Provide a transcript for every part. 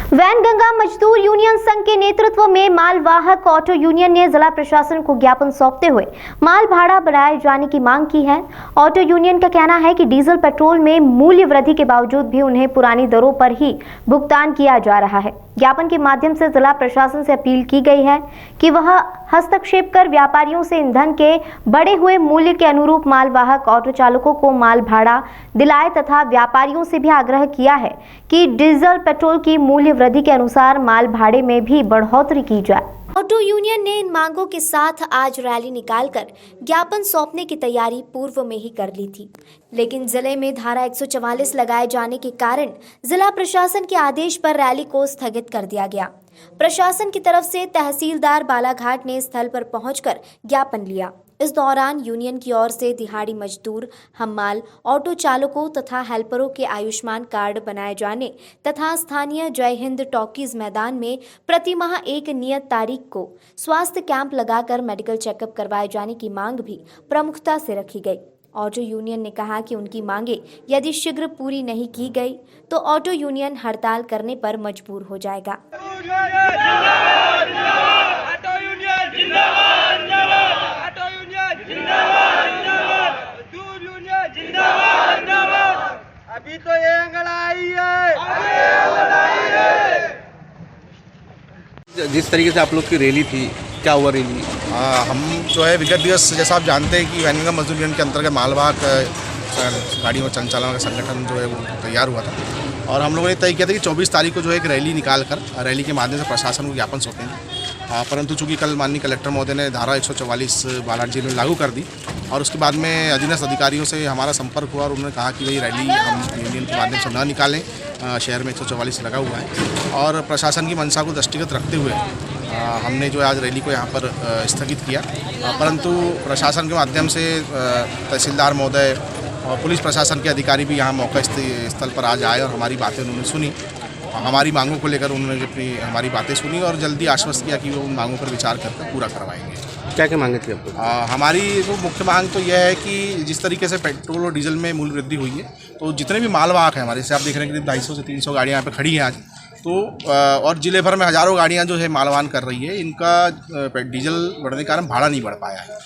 वैनगंगा मजदूर यूनियन संघ के नेतृत्व में मालवाहक ऑटो यूनियन ने जिला प्रशासन को ज्ञापन सौंपते हुए माल भाड़ा बढ़ाए जाने की मांग की है। ऑटो यूनियन का कहना है कि डीजल पेट्रोल में मूल्य वृद्धि के बावजूद भी उन्हें पुरानी दरों पर ही भुगतान किया जा रहा है। ज्ञापन के माध्यम से जिला प्रशासन से अपील की गई है कि वह हस्तक्षेप कर व्यापारियों से ईंधन के बढ़े हुए मूल्य के अनुरूप मालवाहक ऑटो चालकों को माल भाड़ा दिलाए तथा व्यापारियों से भी आग्रह किया है कि डीजल पेट्रोल की मूल्य वृद्धि के अनुसार माल भाड़े में भी बढ़ोतरी की जाए। ऑटो यूनियन ने इन मांगों के साथ आज रैली निकालकर ज्ञापन सौंपने की तैयारी पूर्व में ही कर ली थी, लेकिन जिले में धारा 144 लगाए जाने के कारण जिला प्रशासन के आदेश पर रैली को स्थगित कर दिया गया। प्रशासन की तरफ से तहसीलदार बालाघाट ने स्थल पर पहुंचकर ज्ञापन लिया। इस दौरान यूनियन की ओर से दिहाड़ी मजदूर, हम्माल, ऑटो चालकों तथा हेल्परों के आयुष्मान कार्ड बनाए जाने तथा स्थानीय जय हिंद टॉकीज मैदान में प्रति माह एक नियत तारीख को स्वास्थ्य कैंप लगाकर मेडिकल चेकअप करवाए जाने की मांग भी प्रमुखता से रखी गई। ऑटो यूनियन ने कहा कि उनकी मांगे यदि शीघ्र पूरी नहीं की गई तो ऑटो यूनियन हड़ताल करने पर मजबूर हो जाएगा। अभी तो ये लड़ाई है। जिस तरीके से आप लोग की रैली थी, क्या हुआ रैली? हम जो है विगत दिवस जैसा आप जानते हैं कि वैनगंगा मजदूर यूनियन के अंतर्गत मालवाहक गाड़ियों संचालन का संगठन जो है वो तैयार हुआ था और हम लोगों ने तय किया था कि 24 तारीख को जो है एक रैली निकाल कर रैली के माध्यम से प्रशासन को ज्ञापन सौंपेंगे। परंतु चूंकि कल माननीय कलेक्टर महोदय ने धारा 144 बालाघाट जिले में लागू कर दी और उसके बाद में अधीनस्थ अधिकारियों से हमारा संपर्क हुआ और उन्होंने कहा कि भाई रैली हम यूनियन के माध्यम से न निकालें, शहर में 144 लगा हुआ है और प्रशासन की मंशा को दृष्टिगत रखते हुए हमने जो आज रैली को यहाँ पर स्थगित किया। परंतु प्रशासन के माध्यम से तहसीलदार महोदय और पुलिस प्रशासन के अधिकारी भी यहाँ मौका स्थल पर आज आए और हमारी बातें उन्होंने सुनी। हमारी मांगों को लेकर उन्होंने हमारी बातें सुनी और जल्दी आश्वस्त किया कि वो उन मांगों पर विचार करके पूरा करवाएंगे। क्या क्या मांगे थी आपको? हमारी जो मुख्य मांग तो यह है कि जिस तरीके से पेट्रोल और डीजल में मूल्य वृद्धि हुई है तो जितने भी मालवाहक हैं हमारे, जैसे आप देख रहे हैं कि 250 से 300 गाड़ियाँ यहाँ पे खड़ी हैं आज, तो और जिले भर में हज़ारों गाड़ियाँ जो है मालवाहन कर रही है, इनका डीजल बढ़ने के कारण भाड़ा नहीं बढ़ पाया है।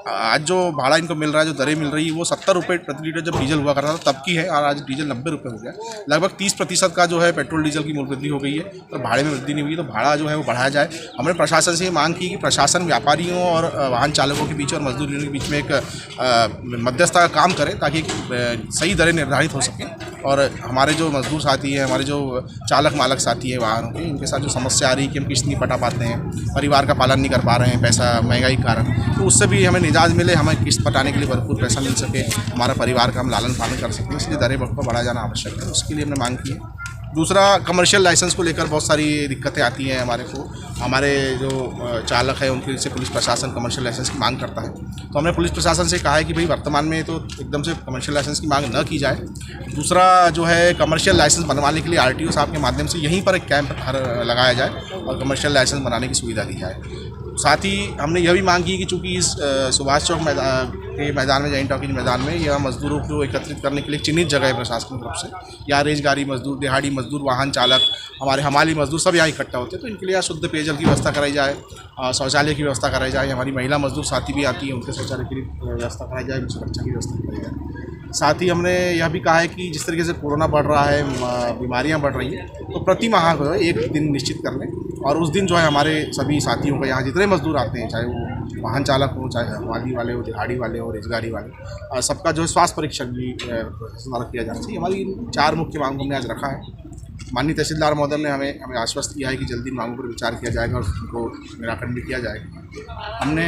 आज जो भाड़ा इनको मिल रहा है, जो दरें मिल रही है, वो 70 रुपये प्रति लीटर जब डीजल हुआ करता था तब की है और आज डीजल 90 रुपये हो गया। लगभग 30% का जो है पेट्रोल डीजल की मूल्य वृद्धि हो गई है और भाड़े में वृद्धि नहीं हुई, तो भाड़ा जो है वो बढ़ाया जाए। हमने प्रशासन से ये मांग की कि प्रशासन व्यापारियों और वाहन चालकों के बीच और मजदूर यूनियन के बीच में एक मध्यस्थता का काम करे ताकि सही दरें निर्धारित हो सकें और हमारे जो मजदूर साथी हैं, हमारे जो चालक मालक साथी हैं वाहनों के, इनके साथ जो समस्या आ रही है कि हम किस्त नहीं पटा पाते हैं, परिवार का पालन नहीं कर पा रहे हैं, पैसा महंगाई के कारण, तो उससे भी हमें निजात मिले, हमें किस्त पटाने के लिए भरपूर पैसा मिल सके, हमारा परिवार का हम लालन पालन कर सकें, इसलिए दरें बढ़ाया जाना आवश्यक है। उसके लिए हमने मांग की है। दूसरा, कमर्शियल लाइसेंस को लेकर बहुत सारी दिक्कतें आती हैं हमारे जो चालक है उनके से पुलिस प्रशासन कमर्शियल लाइसेंस की मांग करता है, तो हमने पुलिस प्रशासन से कहा है कि भाई वर्तमान में तो एकदम से कमर्शियल लाइसेंस की मांग न की जाए। दूसरा जो है, कमर्शियल लाइसेंस बनवाने के लिए RTO साहब के माध्यम से यहीं पर एक कैंप लगाया जाए और कमर्शियल लाइसेंस बनाने की सुविधा दी जाए। साथ ही हमने यह भी मांग की कि चूँकि इस सुभाष चौक के मैदान में, जैन टॉकीज मैदान में, यह मजदूरों को एकत्रित करने के लिए चिन्हित जगह है प्रशासन की तरफ से, यहाँ रेजगारी मजदूर, दिहाड़ी मजदूर, वाहन चालक, हमारे हमाली मजदूर सब यहाँ इकट्ठा होते हैं, तो इनके लिए यहाँ शुद्ध पेयजल की व्यवस्था कराई जाए, शौचालय की व्यवस्था कराई जाए। हमारी महिला मजदूर साथी भी आती है, उनके शौचालय की व्यवस्था कराई जाए, सुरक्षा की व्यवस्था कराई जाए। साथ ही हमने यह भी कहा है कि जिस तरीके से कोरोना बढ़ रहा है, बीमारियां बढ़ रही हैं, तो प्रति माह को एक दिन निश्चित कर लें और उस दिन जो है हमारे सभी साथियों का, यहाँ जितने मजदूर आते हैं, चाहे वो वाहन चालक हो, चाहे हमाली वाले हो, दिहाड़ी वाले हो, रोजगारी वाले, सबका जो है स्वास्थ्य परीक्षण भी किया जाना चाहिए। हमारी 4 मुख्य मांगों हमने आज रखा है। माननीय तहसीलदार महोदय ने हमें आश्वस्त किया है कि जल्दी मांगों पर विचार किया जाएगा और उनको निराकरण भी किया जाएगा। हमने